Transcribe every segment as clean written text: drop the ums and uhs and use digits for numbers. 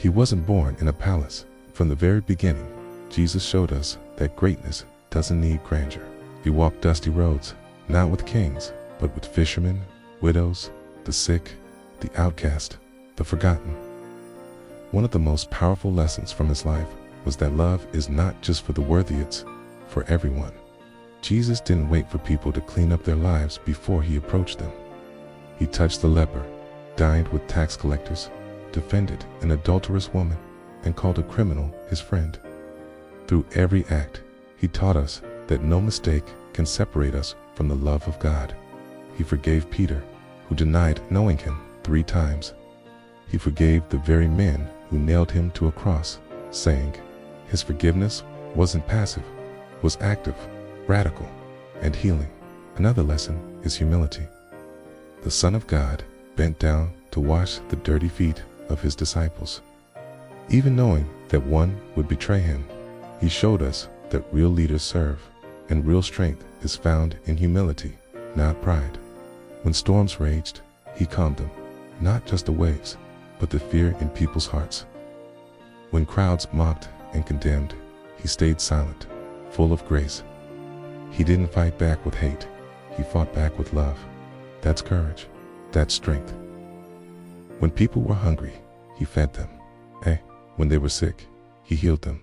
He wasn't born in a palace. From the very beginning, Jesus showed us that greatness doesn't need grandeur. He walked dusty roads, not with kings, but with fishermen, widows, the sick, the outcast, the forgotten. One of the most powerful lessons from his life was that love is not just for the worthy, it's for everyone. Jesus didn't wait for people to clean up their lives before he approached them. He touched the leper, dined with tax collectors, defended an adulterous woman, and called a criminal his friend. Through every act, he taught us that no mistake can separate us from the love of God. He forgave Peter, who denied knowing him 3 times. He forgave the very men who nailed him to a cross, saying, his forgiveness wasn't passive, was active, radical, and healing. Another lesson is humility. The Son of God bent down to wash the dirty feet of his disciples. Even knowing that one would betray him, he showed us that real leaders serve, and real strength is found in humility, not pride. When storms raged, he calmed them, not just the waves, but the fear in people's hearts. When crowds mocked and condemned, he stayed silent, full of grace. He didn't fight back with hate, he fought back with love. That's courage, that's strength. When people were hungry, he fed them. When they were sick, he healed them.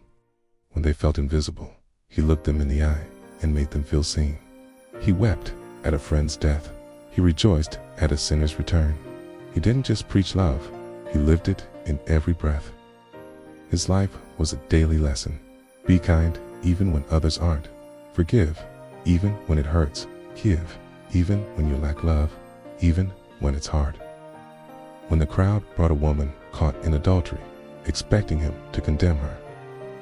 When they felt invisible, he looked them in the eye and made them feel seen. He wept at a friend's death. He rejoiced at a sinner's return. He didn't just preach love, he lived it in every breath. His life was a daily lesson. Be kind even when others aren't. Forgive even when it hurts. Give even when you lack love, even when it's hard. When the crowd brought a woman caught in adultery, expecting him to condemn her,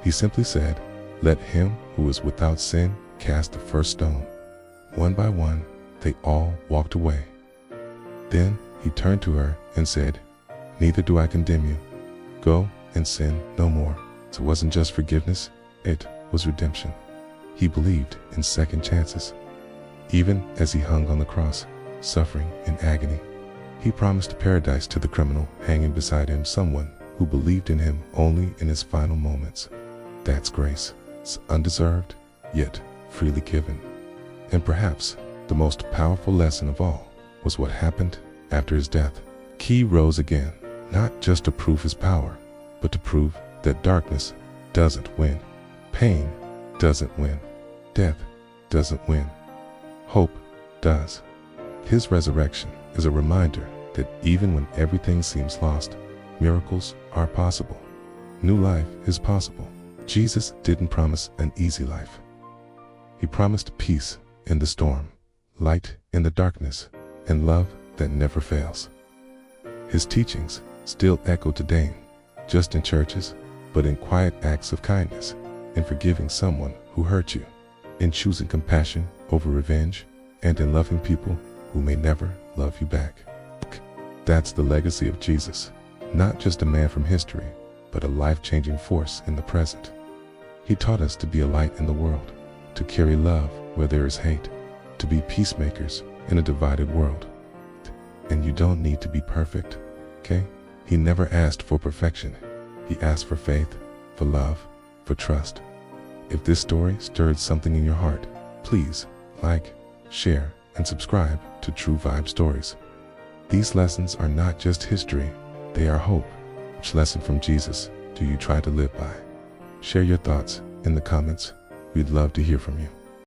he simply said, let him who is without sin cast the first stone. One by one, they all walked away. Then he turned to her and said, neither do I condemn you. Go and sin no more. So it wasn't just forgiveness, it was redemption. He believed in second chances. Even as he hung on the cross, suffering in agony, he promised paradise to the criminal hanging beside him, someone who believed in him only in his final moments. That's grace. It's undeserved, yet freely given. And perhaps the most powerful lesson of all was what happened after his death. He rose again, not just to prove his power, but to prove that darkness doesn't win. Pain doesn't win. Death doesn't win. Hope does. His resurrection is a reminder that even when everything seems lost, miracles are possible. New life is possible. Jesus didn't promise an easy life. He promised peace in the storm, light in the darkness, and love that never fails. His teachings still echo today, just in churches, but in quiet acts of kindness, in forgiving someone who hurt you, in choosing compassion over revenge, and in loving people who may never love you back. That's the legacy of Jesus, not just a man from history, but a life-changing force in the present. He taught us to be a light in the world, to carry love where there is hate, to be peacemakers in a divided world. And you don't need to be perfect, okay? He never asked for perfection. He asked for faith, for love, for trust. If this story stirred something in your heart, please like, share, and subscribe to True Vibe Stories. These lessons are not just history, they are hope. Which lesson from Jesus do you try to live by? Share your thoughts in the comments. We'd love to hear from you.